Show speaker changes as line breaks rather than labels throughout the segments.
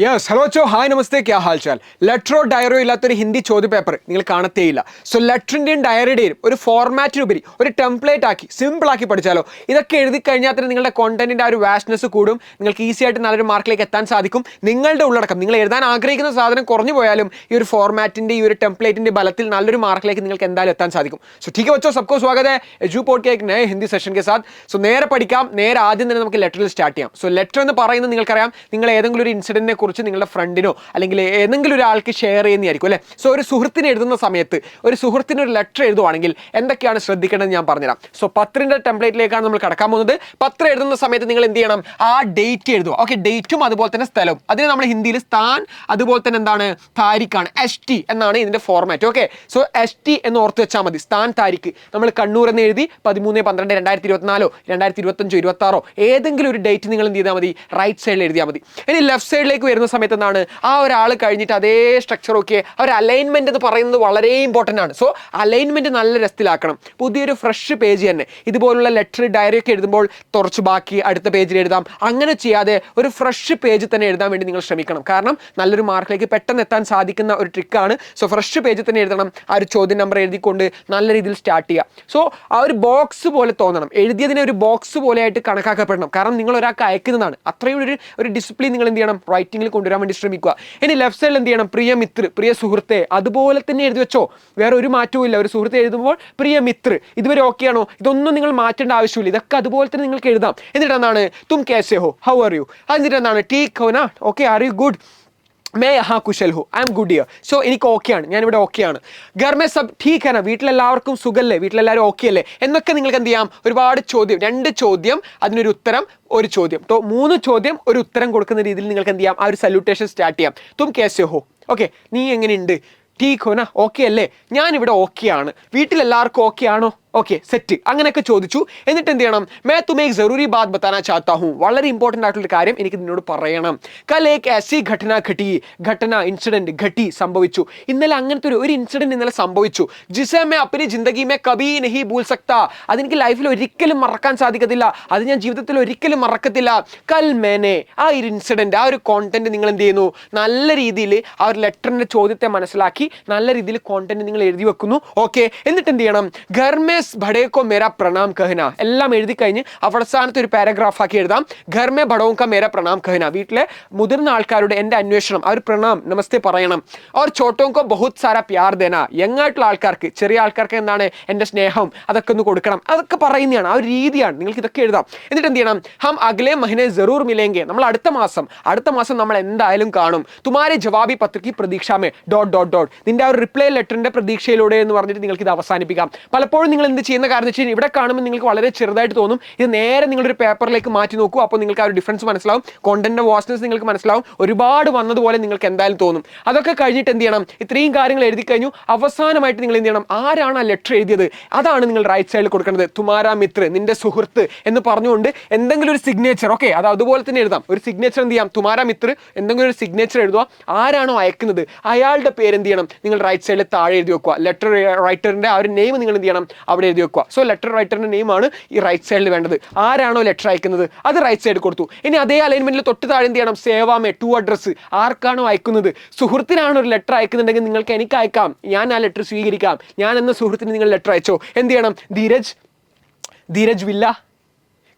Yes hello ചോ hi നമസ്തേ ക്യാ ഹാൽ ചാൽ. ലെറ്ററോ ഡയറോ ഇല്ലാത്തൊരു ഹിന്ദി ചോദ്യ പേപ്പർ നിങ്ങൾ കാണത്തേയില്ല. സോ ലെറ്ററിൻ്റെയും ഡയറിയുടെയും ഒരു ഫോർമാറ്റിനുപരി ഒരു ടെംപ്ലേറ്റ് ആക്കി സിമ്പിളാക്കി പഠിച്ചാലോ. ഇതൊക്കെ എഴുതി കഴിഞ്ഞാൽ തന്നെ നിങ്ങളുടെ കോണ്ടന്റിൻ്റെ ആ ഒരു വാസ്റ്റ്നെസ് കൂടും. നിങ്ങൾക്ക് ഈസി ആയിട്ട് നല്ലൊരു മാർക്കിലേക്ക് എത്താൻ സാധിക്കും. നിങ്ങളുടെ ഉള്ളടക്കം നിങ്ങൾ എഴുതാൻ ആഗ്രഹിക്കുന്ന സാധനം കുറഞ്ഞു പോയാലും ഈ ഒരു ഫോർമാറ്റിൻ്റെ ഈ ഒരു ടെംപ്ലേറ്റിൻ്റെ ബലത്തിൽ നല്ലൊരു മാർക്കിലേക്ക് നിങ്ങൾക്ക് എന്തായാലും എത്താൻ സാധിക്കും. സോ ठीक है बच्चों, सबको स्वागत है एजू पोर्ट के एक नए हिंदी सेशन के साथ. സോ നേരെ പഠിക്കാം. നേരെ ആദ്യം തന്നെ നമുക്ക് ലെറ്ററിൽ സ്റ്റാർട്ട് ചെയ്യാം. സോ ലെറ്റർ എന്ന് പറയുന്നത് നിങ്ങൾക്കറിയാം, നിങ്ങൾ ഏതെങ്കിലും ഒരു ഇൻസിഡന്റിനെ കുറിച്ച് നിങ്ങളുടെ ഫ്രണ്ടിനോ അല്ലെങ്കിൽ ഏതെങ്കിലും ഒരാൾക്ക് ഷെയർ ചെയ്യുന്നതായിരിക്കും അല്ലേ. സോ ഒരു സുഹൃത്തിന് എഴുതുന്ന സമയത്ത് ഒരു സുഹൃത്തിന് ഒരു ലെറ്റർ എഴുതുവാണെങ്കിൽ എന്തൊക്കെയാണ് ശ്രദ്ധിക്കേണ്ടത് ഞാൻ പറഞ്ഞുതരാം. സോ പത്രത്തിന്റെ ടെംപ്ലേറ്റിലേക്കാണ് നമ്മൾ കടക്കാൻ പോകുന്നത്. പത്രം എഴുതുന്ന സമയത്ത് നിങ്ങൾ എന്ത് ചെയ്യണം, ആ ഡേറ്റ് എഴുതുക. ഓക്കെ, ഡേറ്റും അതുപോലെ തന്നെ സ്ഥലവും. അതിന് നമ്മൾ ഹിന്ദിയിൽ സ്ഥാൻ അതുപോലെ തന്നെ എന്താണ് താരിഖാണ്, ST എന്നാണ് ഇതിന്റെ ഫോർമാറ്റ്. ഓക്കെ, സോ ST എന്ന് ഓർത്ത് വെച്ചാൽ മതി. സ്ഥാൻ താരിഖ് നമ്മൾ കണ്ണൂർ എന്ന് എഴുതി 13/12/2024 2025 26 ഏതെങ്കിലും ഒരു ഡേറ്റ് നിങ്ങൾ എന്ത് ചെയ്താൽ മതി, റൈറ്റ് സൈഡിൽ എഴുതിയാൽ മതി. ഇനി ലെഫ്റ്റ് സൈഡിലേക്ക് വരുന്ന സമയത്ത് എന്താണ്, ആ ഒരാൾ കഴിഞ്ഞിട്ട് അതേ സ്ട്രക്ചർ ഒക്കെ ആ ഒരു അലൈൻമെന്റ് എന്ന് പറയുന്നത് വളരെ ഇമ്പോർട്ടൻ്റ് ആണ്. സോ അലൈൻമെന്റ് നല്ല രസത്തിലാക്കണം. പുതിയൊരു ഫ്രഷ് പേജ് തന്നെ ഇതുപോലുള്ള ലെറ്റർ ഡയറി ഒക്കെ എഴുതുമ്പോൾ കുറച്ച് ബാക്കി അടുത്ത പേജിൽ എഴുതാം. അങ്ങനെ ചെയ്യാതെ ഒരു ഫ്രഷ് പേജ് തന്നെ എഴുതാൻ വേണ്ടി നിങ്ങൾ ശ്രമിക്കണം. കാരണം നല്ലൊരു മാർക്കിലേക്ക് പെട്ടെന്ന് എത്താൻ സാധിക്കുന്ന ഒരു ട്രിക്കാണ്. സോ ഫ്രഷ് പേജിൽ തന്നെ എഴുതണം. ആ ഒരു ചോദ്യം നമ്പർ എഴുതിക്കൊണ്ട് നല്ല രീതിയിൽ സ്റ്റാർട്ട് ചെയ്യുക. സോ ആ ഒരു ബോക്സ് പോലെ തോന്നണം, എഴുതിയതിനെ ഒരു ബോക്സ് പോലെ ആയിട്ട് കണക്കാക്കപ്പെടണം. കാരണം നിങ്ങൾ ഒരാൾക്ക് അയക്കുന്നതാണ്. അത്രയും ഒരു ഡിസിപ്ലിൻ നിങ്ങൾ എന്ത് ചെയ്യണം, റൈറ്റിംഗിൽ കൊണ്ടുവരാൻ വേണ്ടി ശ്രമിക്കുക. ഇനി ലെഫ്റ്റ് സൈഡിൽ എന്ത് ചെയ്യണം, പ്രിയ മിത്ര, പ്രിയ സുഹൃത്തെ, അതുപോലെ തന്നെ എഴുതി വെച്ചോ. വേറെ ഒരു മാറ്റവും ഇല്ല. ഒരു സുഹൃത്തെ എഴുതുമ്പോൾ പ്രിയ മിത്ര, ഇതുവരെ ഓക്കെ ആണോ, ഇതൊന്നും നിങ്ങൾ മാറ്റേണ്ട ആവശ്യമില്ല. ഇതൊക്കെ അതുപോലെ തന്നെ നിങ്ങൾക്ക് എഴുതാം. എന്നിട്ട് എന്താണ്, തും കേസെ ഹോ, ഹൗ ആർ യു, എന്നിട്ട് എന്താണ്, ടീക്ക് ഹോ നാ, okay, are you good, may യഹാ കുശൽ ഹോ, I M good here. So എനിക്ക് ഓക്കെയാണ്, ഞാനിവിടെ ഓക്കെയാണ്. ഘർ മേ സബ് ഠീക് ഹൈ നാ, വീട്ടിലെല്ലാവർക്കും സുഖല്ലേ, വീട്ടിലെല്ലാവരും ഓക്കെ അല്ലേ എന്നൊക്കെ നിങ്ങൾക്ക് എന്ത് ചെയ്യാം. ഒരുപാട് ചോദ്യം, 2 ചോദ്യം അതിനൊരു ഉത്തരം, ഒരു ചോദ്യം, 3 ചോദ്യം ഒരു ഉത്തരം കൊടുക്കുന്ന രീതിയിൽ നിങ്ങൾക്ക് എന്ത് ചെയ്യാം, ആ ഒരു സല്യൂട്ടേഷൻ സ്റ്റാർട്ട് ചെയ്യാം. തും കേസെ ഹോ, ഓക്കെ, നീ എങ്ങനെയുണ്ട്, ടീക്ക് ഹോ നാ, ഓക്കെ അല്ലേ, ഞാനിവിടെ ഓക്കെയാണ്, വീട്ടിലെല്ലാവർക്കും ഓക്കെ ആണോ, ഓക്കെ സെറ്റ്, അങ്ങനെയൊക്കെ ചോദിച്ചു. എന്നിട്ട് എന്ത് ചെയ്യണം, മേ തുമേ ഏക് ജറൂരി ബാത് ബതാനാ ചാഹത്താ ഹൂം, വളരെ ഇമ്പോർട്ടൻ്റ് ആയിട്ടുള്ള കാര്യം എനിക്ക് നിന്നോട് പറയണം. കൽ ഏക് ऐसी घटना घटी, ഘട്ടന ഇൻസിഡന്റ് ഘട്ടി, സംഭവിച്ചു. ഇന്നലെ അങ്ങനത്തെ ഒരു ഇൻസിഡന്റ് ഇന്നലെ സംഭവിച്ചു. ജിസേ മേ അപ്നി ജിന്ദഗി മേ കഭി നഹീ ഭൂൽ സക്താ, അതെനിക്ക് ലൈഫിൽ ഒരിക്കലും മറക്കാൻ സാധിക്കത്തില്ല, അത് ഞാൻ ജീവിതത്തിൽ ഒരിക്കലും മറക്കത്തില്ല. കൽ മേനെ, ആ ഒരു ഇൻസിഡന്റ്, ആ ഒരു കോണ്ടന്റ് നിങ്ങൾ എന്ത് ചെയ്യുന്നു, നല്ല രീതിയിൽ ആ ഒരു ലെറ്ററിന്റെ ചോദ്യത്തെ മനസ്സിലാക്കി നല്ല രീതിയിൽ കോണ്ടന്റ് നിങ്ങൾ എഴുതി വെക്കുന്നു. ഓക്കെ, എന്നിട്ട് എന്ത് ചെയ്യണം, ഘർ മേ ബഡേക്കോ മേരാ പ്രണാം കഹന, എല്ലാം എഴുതി കഴിഞ്ഞ് അവസാനത്തെ ഒരു പാരഗ്രാഫ് ആക്കി എഴുതാം. ഘർ മേ ബഡോങ്ക മേരാ പ്രണാം കഹന, വീട്ടിലെ മുതിർന്ന ആൾക്കാരുടെ എൻ്റെ അന്വേഷണം, ആ ഒരു പ്രണാം നമസ്തേ പറയണം. ഓർ ചോട്ടോങ്കോ ബഹുത് സാരാ പ്യാർ ദേന, യങ്ങായിട്ടുള്ള ആൾക്കാർക്ക്, ചെറിയ ആൾക്കാർക്ക് എന്താണ് എൻ്റെ സ്നേഹം, അതൊക്കെ ഒന്ന് കൊടുക്കണം. അതൊക്കെ പറയുന്നതാണ്, ആ ഒരു രീതിയാണ്. നിങ്ങൾക്ക് ഇതൊക്കെ എഴുതാം. എന്നിട്ട് എന്ത് ചെയ്യണം, ഹം അഗ്ലേ മഹിനെ ജറൂർ മിലേങ്കെ, നമ്മൾ അടുത്ത മാസം നമ്മൾ എന്തായാലും കാണും. തുമാരെ ജവാബി പത്രക്ക് പ്രതീക്ഷാമേ ഡോട്ട് ഡോട്ട് ഡോട്ട്, നിന്റെ ആ ഒരു റിപ്ലൈ ലെറ്ററിന്റെ പ്രതീക്ഷയിലൂടെ എന്ന് പറഞ്ഞിട്ട് നിങ്ങൾക്ക് ഇത് അവസാനിപ്പിക്കാം. പലപ്പോഴും നിങ്ങൾ എന്ത് ചെയ്യുന്ന കാരണം വെച്ച് കഴിഞ്ഞാൽ ഇവിടെ കാണുമ്പോൾ നിങ്ങൾക്ക് വളരെ ചെറുതായിട്ട് തോന്നും. ഇത് നേരെ നിങ്ങളൊരു പേപ്പറിലേക്ക് മാറ്റി നോക്കൂ. അപ്പോൾ നിങ്ങൾക്ക് ആ ഒരു ഡിഫറൻസ് മനസ്സിലാവും, കോണ്ടന്റിന്റെ വാസ്റ്റ്നെസ് നിങ്ങൾക്ക് മനസ്സിലാവും. ഒരുപാട് വന്നതുപോലെ നിങ്ങൾക്ക് എന്തായാലും തോന്നും. അതൊക്കെ കഴിഞ്ഞിട്ട് എന്ത് ചെയ്യണം, ഇത്രയും കാര്യങ്ങൾ എഴുതി കഴിഞ്ഞു. അവസാനമായിട്ട് നിങ്ങൾ എന്ത് ചെയ്യണം, ആരാണ് ആ ലെറ്റർ എഴുതിയത് അതാണ് നിങ്ങൾ റൈറ്റ് സൈഡിൽ കൊടുക്കേണ്ടത്. തുമാരാ മിത്ര, നിന്റെ സുഹൃത്ത് എന്ന് പറഞ്ഞുകൊണ്ട് എന്തെങ്കിലും ഒരു സിഗ്നേച്ചർ, ഓക്കെ, അത് അതുപോലെ തന്നെ എഴുതാം. ഒരു സിഗ്നേച്ചർ എന്ത് ചെയ്യാം, തുമാരാ മിത്ര, എന്തെങ്കിലും ഒരു സിഗ്നേച്ചർ എഴുതുക. ആരാണോ അയക്കുന്നത് അയാളുടെ പേര് എന്ത് ചെയ്യണം, നിങ്ങൾ റൈറ്റ് സൈഡിൽ താഴെ എഴുതി വെക്കുക. ലെറ്റർ റൈറ്ററിന്റെ ആ ഒരു നെയിം നിങ്ങൾ എന്ത് ചെയ്യണം, അവിടെ എഴുതി വെക്കുക. സോ ലെറ്റർ റൈറ്ററിന്റെ നെയിമാണ് ഈ റൈറ്റ് സൈഡിൽ വേണ്ടത്. ആരാണോ ലെറ്റർ അയക്കുന്നത് അത് റൈറ്റ് സൈഡ് കൊടുത്തു. ഇനി അതേ അലൈൻമെന്റിൽ തൊട്ട് താഴെ എന്ത് ചെയ്യണം, സേവാമേ ടു അഡ്രസ്, ആർക്കാണോ അയക്കുന്നത്, സുഹൃത്തിനാണ് ഒരു ലെറ്റർ അയക്കുന്നുണ്ടെങ്കിൽ നിങ്ങൾക്ക് എനിക്ക് അയക്കാം, ഞാൻ ആ ലെറ്റർ സ്വീകരിക്കാം. ഞാൻ എന്ന സുഹൃത്തിന് നിങ്ങൾ ലെറ്റർ അയച്ചോ. എന്ത് ചെയ്യണം, ധീരജ് വില്ല,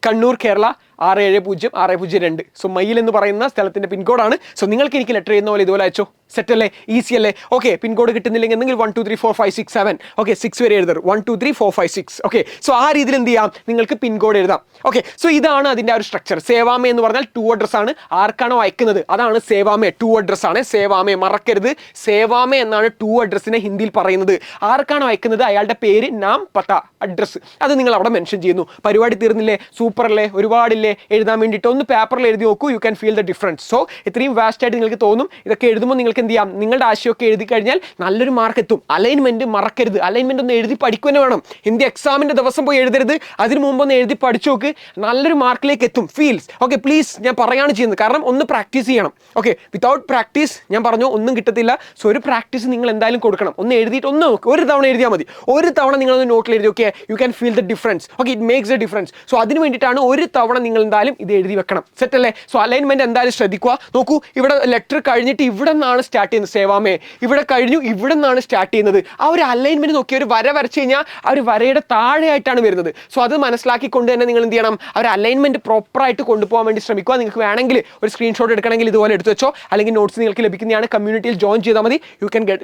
കണ്ണൂർ കേരള 670-602. സോ മയിൽ എന്ന് പറയുന്ന സ്ഥലത്തിന്റെ പിൻകോഡാണ്. സോ നിങ്ങൾക്ക് എനിക്ക് ലെറ്റർ ചെയ്യുന്ന പോലെ ഇതുപോലെ അയച്ചോ. സെറ്റ് അല്ലേ, ഈസി അല്ലേ. ഓക്കെ, പിൻകോഡ് കിട്ടുന്നില്ലെങ്കിൽ എന്തെങ്കിലും 1 2 3 4 5 6 7, ഓക്കെ 6 വരെ എഴുതരുത്, 1 2 3 4 5 6. ഓക്കെ, സോ ആ രീതിയിൽ എന്ത് ചെയ്യാം, നിങ്ങൾക്ക് പിൻകോഡ് എഴുതാം. ഓക്കെ, സോ ഇതാണ് അതിൻ്റെ ആ ഒരു സ്ട്രക്ചർ. സേവാമേ എന്ന് പറഞ്ഞാൽ ടു അഡ്രസ് ആണ്. ആർക്കാണോ അയക്കുന്നത് അതാണ് സേവാമേ, ടു അഡ്രസ് ആണ്. സേവാമേ മറക്കരുത്, സേവാമേ എന്നാണ് ടു അഡ്രസ്സിനെ ഹിന്ദിയിൽ പറയുന്നത്. ആർക്കാണോ അയക്കുന്നത് അയാളുടെ പേര്, നാം, പത്ത, അഡ്രസ്, അത് നിങ്ങൾ അവിടെ മെൻഷൻ ചെയ്യുന്നു. പരിപാടി തീർന്നില്ലേ, സൂപ്പർ അല്ലേ, ഒരുപാടില്ലേ എഴുതാൻ വേണ്ടിയിട്ട്. ഒന്ന് പേപ്പറിൽ എഴുതി നോക്കൂ, you can feel the difference. So ഇത്രയും വാസ്റ്റ് ആയിട്ട് നിങ്ങൾക്ക് തോന്നും. ഇതൊക്കെ എഴുതുമ്പോൾ നിങ്ങൾക്ക് എന്ത് ചെയ്യാം, നിങ്ങളുടെ ആശയമൊക്കെ എഴുതി കഴിഞ്ഞാൽ നല്ലൊരു മാർക്ക് എത്തും. അലൈൻമെന്റ് മറക്കരുത്, അലൈൻമെന്റ് ഒന്ന് എഴുതി പഠിക്കുക വേണം. ഹിന്ദി എക്സാമിന്റെ ദിവസം പോയി എഴുതരുത്, അതിന് മുമ്പ് ഒന്ന് എഴുതി പഠിച്ചു നോക്ക്, നല്ലൊരു മാർക്കിലേക്ക് എത്തും. ഫീൽസ് ഓക്കെ, പ്ലീസ് ഞാൻ പറയാണ് ചെയ്യുന്നത്, കാരണം ഒന്ന് പ്രാക്ടീസ് ചെയ്യണം. ഓക്കെ, വിത്തൗട്ട് പ്രാക്ടീസ് ഞാൻ പറഞ്ഞു ഒന്നും കിട്ടത്തില്ല. സോ ഒരു പ്രാക്ടീസ് നിങ്ങൾ എന്തായാലും കൊടുക്കണം. ഒന്ന് എഴുതിയിട്ട് ഒന്ന് ഒരു തവണ എഴുതിയാൽ മതി. ഒരു തവണ നിങ്ങളൊന്ന് നോട്ടിൽ എഴുതി, okay you can feel the difference. Okay, it makes A difference. So അതിന് വേണ്ടിയിട്ടാണ് ഒരു തവണ നിങ്ങൾ നിങ്ങൾ എന്തായാലും ഇത് എഴുതി വെക്കണം. സെറ്റ് അല്ലേ? സോ അലൈൻമെന്റ് എന്തായാലും ശ്രദ്ധിക്കുക. നോക്കൂ, ഇവിടെ ലെറ്റർ കഴിഞ്ഞിട്ട് ഇവിടെ നിന്നാണ് സ്റ്റാർട്ട് ചെയ്യുന്നത്. സേവാമേ ഇവിടെ കഴിഞ്ഞു, ഇവിടെ നിന്നാണ് സ്റ്റാർട്ട് ചെയ്യുന്നത്. ആ ഒരു അലൈൻമെന്റ് നോക്കി ഒരു വര വരച്ചു കഴിഞ്ഞാൽ ആ ഒരു വരയുടെ താഴെയായിട്ടാണ് വരുന്നത്. സോ അത് മനസ്സിലാക്കിക്കൊണ്ട് തന്നെ നിങ്ങൾ എന്ത് ചെയ്യണം, ആ ഒരു അലൈൻമെന്റ് പ്രോപ്പറായിട്ട് കൊണ്ടുപോകാൻ വേണ്ടി ശ്രമിക്കുക. നിങ്ങൾക്ക് വേണമെങ്കിൽ ഒരു സ്ക്രീൻഷോട്ട് എടുക്കണമെങ്കിൽ ഇതുപോലെ എടുത്ത് വെച്ചോ, അല്ലെങ്കിൽ നോട്ട്സ് നിങ്ങൾക്ക് ലഭിക്കുന്നതാണ്. കമ്മ്യൂണിറ്റിയിൽ ജോയിൻ ചെയ്താൽ മതി.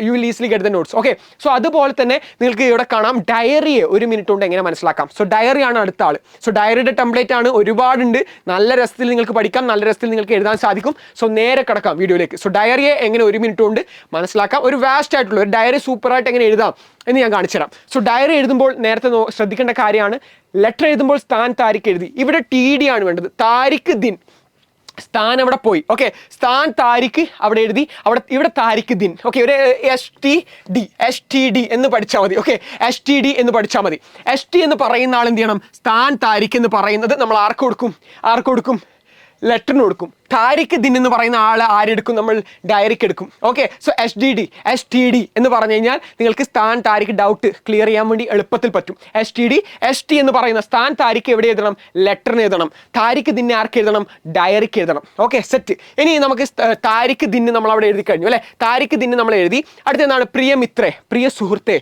You will easily get the notes. Okay, so അതുപോലെ തന്നെ നിങ്ങൾക്ക് ഇവിടെ കാണാം ഡയറിയെ 1 മിനിറ്റ് കൊണ്ട് എങ്ങനെ മനസ്സിലാക്കാം. സോ ഡയറിയാണ് അടുത്ത ആൾ. സോ ഡയറിയുടെ ടെംപ്ലേറ്റ് ആണ്, ഒരുപാടുണ്ട്. നല്ല രസത്തിൽ നിങ്ങൾക്ക് പഠിക്കാം, നല്ല രസത്തിൽ നിങ്ങൾക്ക് എഴുതാൻ സാധിക്കും. സോ നേരെ കിടക്കാം വീഡിയോയിലേക്ക്. സോ ഡയറിയെ എങ്ങനെ 1 മിനിറ്റ് കൊണ്ട് മനസ്സിലാക്കാം, ഒരു വാസ്റ്റ് ആയിട്ടുള്ള ഒരു ഡയറി സൂപ്പറായിട്ട് എങ്ങനെ എഴുതാം എന്ന് ഞാൻ കാണിച്ചു തരാം. സോ ഡയറി എഴുതുമ്പോൾ നേരത്തെ ശ്രദ്ധിക്കേണ്ട കാര്യമാണ്, ലെറ്റർ എഴുതുമ്പോൾ സ്ഥാൻ താരിഖ് എഴുതി. ഇവിടെ TD ആണ് വേണ്ടത്. താരിഖ് ദിൻ, സ്ഥാൻ അവിടെ പോയി. ഓക്കെ, സ്ഥാൻ താരിഖ് അവിടെ എഴുതി, ഇവിടെ താരിഖ് ദിൻ. ഓക്കെ, ഒരു STD എന്ന് പഠിച്ചാൽ മതി. ഓക്കെ, STD എന്ന് പഠിച്ചാൽ മതി. ST എന്ന് പറയുന്ന ആൾ എന്ത് ചെയ്യണം, സ്ഥാൻ താരിഖ് എന്ന് പറയുന്നത് നമ്മൾ ആർക്ക് കൊടുക്കും? ലെറ്ററിന് കൊടുക്കും. താരിഖ് ദിൻ എന്ന് പറയുന്ന ആൾ ആരെടുക്കും? നമ്മൾ ഡയറിക്ക് എടുക്കും. ഓക്കെ, സോ STD എന്ന് പറഞ്ഞു കഴിഞ്ഞാൽ നിങ്ങൾക്ക് സ്ഥാൻ താരിഖ് ഡൗട്ട് ക്ലിയർ ചെയ്യാൻ വേണ്ടി എളുപ്പത്തിൽ പറ്റും. ST എന്ന് പറയുന്ന സ്ഥാൻ താരിഖ് എവിടെ എഴുതണം? ലെറ്ററിന് എഴുതണം. താരിഖ് ദിന്നെ ആർക്ക് എഴുതണം? ഡയറിക്ക് എഴുതണം. Okay, set. ഇനി നമുക്ക് താരിഖ് ദിൻ നമ്മൾ അവിടെ എഴുതി കഴിഞ്ഞു അല്ലേ? താരിഖ് ദിൻ നമ്മൾ എഴുതി. അടുത്ത എന്താണ്? പ്രിയ മിത്രേ, പ്രിയ സുഹൃത്തേ,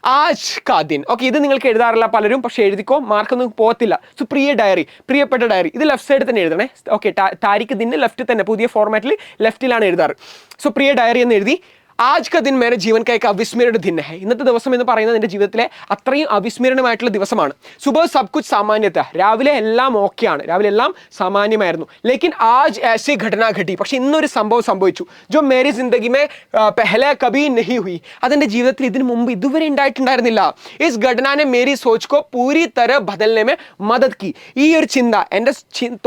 ആജ് കാ ദിൻ. ഓക്കെ, ഇത് നിങ്ങൾക്ക് എഴുതാറില്ല പലരും, പക്ഷേ എഴുതിക്കോ, മാർക്കൊന്നും പോകത്തില്ല. സോ പ്രിയ ഡയറി, പ്രിയപ്പെട്ട ഡയറി, ഇത് ലെഫ്റ്റ് സൈഡിൽ തന്നെ എഴുതണേ. ഓക്കെ, താരിഖ് ദിൻ ലെഫ്റ്റ് തന്നെ, പുതിയ ഫോർമാറ്റിൽ ലെഫ്റ്റിലാണ് എഴുതാറ്. സോ പ്രിയ ഡയറി എന്ന് എഴുതി. ആജ് കാ ദിൻ മേരെ ജീവൻ കാ ഏക് അവിസ്മരണീയ ദിൻ ഹൈ. ഇന്നത്തെ ദിവസം എന്ന് പറയുന്നത് എൻ്റെ ജീവിതത്തിലെ അത്രയും അവിസ്മരണമായിട്ടുള്ള ദിവസമാണ്. സുബഹ് സബ് കുച്ച് സാമാന്യ താ, രാവിലെ എല്ലാം ഓക്കെയാണ്, രാവിലെ എല്ലാം സാമാന്യമായിരുന്നു. ലേക്കിൻ ആജ് ऐसी घटना घटी, പക്ഷെ ഇന്നൊരു സംഭവം സംഭവിച്ചു. ജോ മേരി ജിന്ദഗി മേ പെഹലെ കബി നഹി ഹുയി, അതെൻ്റെ ജീവിതത്തിൽ ഇതിനു മുമ്പ് ഇതുവരെ ഉണ്ടായിട്ടുണ്ടായിരുന്നില്ല. ഇസ് ഘടനാനെ മേരി സോച്ച് കോ പൂരി തര ബദൽനെ മേ മദദ് കി. ഈ ഒരു ചിന്ത എൻ്റെ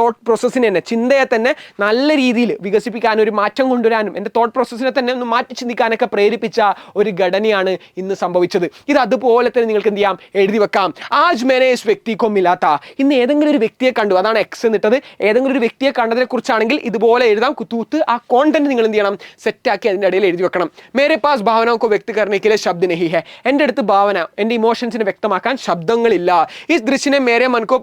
തോട്ട് പ്രോസസ്സിനെ തന്നെ, ചിന്തയെ തന്നെ നല്ല രീതിയിൽ വികസിപ്പിക്കാനും ഒരു മാറ്റം കൊണ്ടുവരാനും എൻ്റെ തോട്ട് പ്രോസസ്സിനെ തന്നെ ഒന്ന് മാറ്റി ചിന്തിക്കാനൊക്കെ പ്രേരിപ്പിച്ച ഒരു ഘടനയാണ് ഇന്ന് സംഭവിച്ചത്. ഇത് അതുപോലെ തന്നെ നിങ്ങൾക്ക് എന്ത് ചെയ്യാം, എഴുതി വെക്കാം. ആജ് മേനെ ഇസ് വ്യക്തി കോ മിലാത്ത, ഇന്ന് ഏതെങ്കിലും ഒരു വ്യക്തിയെ കണ്ടു, അതാണ് X എന്നിട്ടത്. ഏതെങ്കിലും ഒരു വ്യക്തിയെ കണ്ടതിനെ കുറിച്ചാണെങ്കിൽ ഇതുപോലെ എഴുതാം. കുത്തൂത്ത് ആ കോണ്ടന്റ് നിങ്ങൾ എന്ത് ചെയ്യണം, സെറ്റാക്കി അതിൻ്റെ ഇടയിൽ എഴുതി വെക്കണം. മേരെ പാസ് ഭാവനോ കോ വ്യക്തി കർനെ കെ ലിയെ ശബ്ദ നഹി ഹൈ, എൻ്റെ അടുത്ത് ഭാവന, എൻ്റെ ഇമോഷൻസിനെ വ്യക്തമാക്കാൻ ശബ്ദങ്ങളില്ല. ഈ ദൃശ്യനെ മേരെ മൻ കോ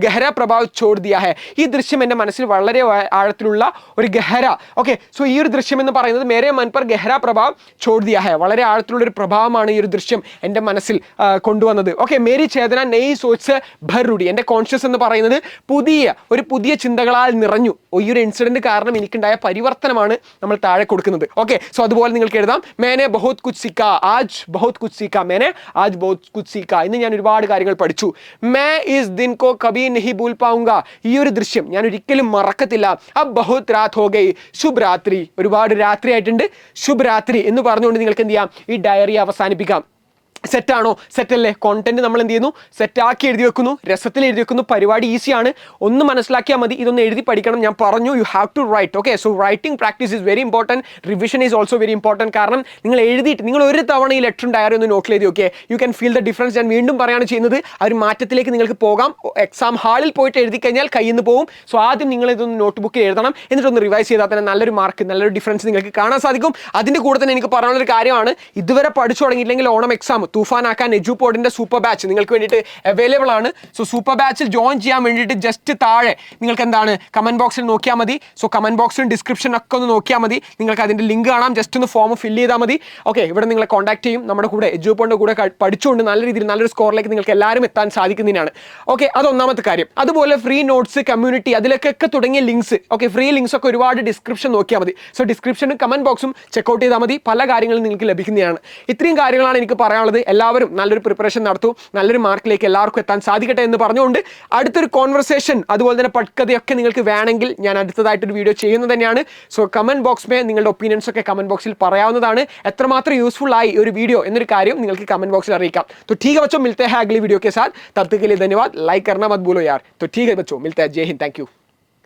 ഗഹര പ്രഭാവ് ചോട് ദിയാ ഹൈ, ഈ ദൃശ്യം എൻ്റെ മനസ്സിൽ വളരെ ആഴത്തിലുള്ള ഒരു ഗഹര. ഓക്കെ, സോ ഈ ഒരു ദൃശ്യം എന്ന് പറയുന്നത് മേരെ മൻ പർ ഗഹര പ്രഭാവ് ചോട് ദിയാ ഹൈ, വളരെ ആഴത്തിലുള്ളൊരു പ്രഭാവമാണ് ഈ ഒരു ദൃശ്യം എൻ്റെ മനസ്സിൽ കൊണ്ടുവന്നത്. ഓക്കെ, മേരി ചേതന നെയ് സോച്ച് ഭർറുടി, എൻ്റെ കോൺഷ്യസ് എന്ന് പറയുന്നത് പുതിയ ചിന്തകളാൽ നിറഞ്ഞു. ഈ ഒരു ഇൻസിഡന്റ് കാരണം എനിക്കുണ്ടായ പരിവർത്തനമാണ് നമ്മൾ താഴെ കൊടുക്കുന്നത്. ഓക്കെ, സോ അതുപോലെ നിങ്ങൾക്ക് എഴുതാം. മേനെ ബഹുത് കുച്ച് സിക്ക, ആജ് ബഹുത് കുച്ച് സിക്ക, മേനെ ആജ് ബഹുത് കുച്ച് സിക്ക, ഇന്ന് ഞാൻ ഒരുപാട് കാര്യങ്ങൾ പഠിച്ചു. മേ ഇസ് ദിൻ കോ കബി നഹി ഭൂൽ പാऊंगा, ഈ ഒരു ദൃശ്യം ഞാൻ ഒരിക്കലും മറക്കത്തില്ല. അബ് ബഹുത് രാത് ഹോ ഗയി, ശുഭ് രാത്രി, ഒരുപാട് രാത്രി ആയിട്ടുണ്ട്, ശുഭ് രാത്രി എന്ന് പറഞ്ഞുകൊണ്ട് നിങ്ങൾക്ക് എന്ത് ചെയ്യാം, ഈ ഡയറി അവസാനിപ്പിക്കാം. സെറ്റാണോ? സെറ്റല്ലേ? കോണ്ടന്റ് നമ്മൾ എന്ത് ചെയ്യുന്നു, സെറ്റാക്കി എഴുതി വെക്കുന്നു, രസത്തിൽ എഴുതി വെക്കുന്നു. പരിപാടി ഈസിയാണ്, ഒന്ന് മനസ്സിലാക്കിയാൽ മതി. ഇതൊന്ന് എഴുതി പഠിക്കണം. ഞാൻ പറഞ്ഞു, you have to write. Okay, so writing practice is very important. Revision is also very important. കാരണം നിങ്ങൾ എഴുതിയിട്ട് നിങ്ങൾ ഒരു തവണ ഈ ലെറ്ററും ഡയറി ഒന്ന് നോട്ടിൽ എഴുതി. Okay, you can feel the difference. ഞാൻ വീണ്ടും പറയാണ് ചെയ്യുന്നത്, ആ ഒരു മാറ്റത്തിലേക്ക് നിങ്ങൾക്ക് പോകാം. എക്സാം ഹാളിൽ പോയിട്ട് എഴുതി കഴിഞ്ഞാൽ കയ്യിൽ നിന്ന് പോകും. സോ ആദ്യം നിങ്ങൾ ഇതൊന്ന് നോട്ട് ബുക്കിൽ എഴുതണം, എന്നിട്ടൊന്ന് റിവൈസ് ചെയ്താൽ തന്നെ നല്ലൊരു മാർക്ക്, നല്ലൊരു ഡിഫറൻസ് നിങ്ങൾക്ക് കാണാൻ സാധിക്കും. അതിൻ്റെ കൂടെ തന്നെ എനിക്ക് പറയാനുള്ളൊരു കാര്യമാണ്, ഇതുവരെ പഠിച്ചു തുടങ്ങിയില്ലെങ്കിൽ ഓണം എക്സാം തൂഫാനാക്കാൻ എജുപോഡിൻ്റെ സൂപ്പർ ബാച്ച് നിങ്ങൾക്ക് വേണ്ടിയിട്ട് അവൈലബിൾ ആണ്. സോ സൂപ്പർ ബാച്ചിൽ ജോയിൻ ചെയ്യാൻ വേണ്ടിയിട്ട് ജസ്റ്റ് താഴെ നിങ്ങൾക്ക് എന്താണ് കമൻറ്റ് ബോക്സിൽ നോക്കിയാൽ മതി. സോ കമൻറ്റ് ബോക്സിലും ഡിസ്ക്രിപ്ഷനൊക്കെ ഒന്ന് നോക്കിയാൽ മതി. നിങ്ങൾക്ക് അതിൻ്റെ ലിങ്ക് കാണാം. ജസ്റ്റ് ഒന്ന് ഫോം ഫില്ല് ചെയ്താൽ മതി. ഓക്കെ, ഇവിടെ നിങ്ങളെ കോൺടാക്ട് ചെയ്യും. നമ്മുടെ കൂടെ എജുപോഡിൻ്റെ കൂടെ പഠിച്ചുകൊണ്ട് നല്ല രീതിയിൽ നല്ലൊരു സ്കോറിലേക്ക് നിങ്ങൾക്ക് എല്ലാവരും എത്താൻ സാധിക്കുന്നതിനാണ്. ഓക്കെ, അതൊന്നാമത്തെ കാര്യം. അതുപോലെ ഫ്രീ നോട്ട്സ്, കമ്മ്യൂണിറ്റി, അതിലൊക്കെ തുടങ്ങിയ ലിങ്ക്സ്, ഓക്കെ, ഫ്രീ ലിങ്ക്സ് ഒക്കെ ഒരുപാട് ഡിസ്ക്രിപ്ഷൻ നോക്കിയാൽ മതി. സോ ഡിസ്ക്രിപ്ഷനും കമൻറ്റ് ബോക്സും ചെക്കൗട്ട് ചെയ്താൽ മതി. പല കാര്യങ്ങളും നിങ്ങൾക്ക് ലഭിക്കുന്നതാണ്. ഇത്രയും കാര്യങ്ങളാണ് എനിക്ക് പറയാനുള്ളത്. എല്ലാവരും നല്ലൊരു പ്രിപ്പറേഷൻ നടത്തൂ, നല്ലൊരു മാർക്കിലേക്ക് എല്ലാവർക്കും എത്താൻ സാധിക്കട്ടെ എന്ന് പറഞ്ഞുകൊണ്ട് അടുത്തൊരു കോൺവെർസേഷൻ അതുപോലെ തന്നെ പട്കഥയൊക്കെ നിങ്ങൾക്ക് വേണമെങ്കിൽ ഞാൻ അടുത്തതായിട്ടൊരു വീഡിയോ ചെയ്യുന്നത് തന്നെയാണ്. സോ കമൻറ്റ് ബോക്സ് നിങ്ങളുടെ ഒപ്പീനിയൻസ് ഒക്കെ കമൻറ്റ് ബോക്സിൽ പറയാവുന്നതാണ്. എത്രമാത്രം യൂസ്ഫുൾ ആയി ഒരു വീഡിയോ എന്നൊരു കാര്യം നിങ്ങൾക്ക് കമൻറ്റ് ബോക്സിൽ അറിയിക്കാം. तो ठीक है बच्चों, मिलते हैं अगली वीडियो के साथ. तब तक के लिए धन्यवाद. लाइक करना मत भूलो यार. तो ठीक है बच्चों, मिलते हैं. जय हिंद. Thank you.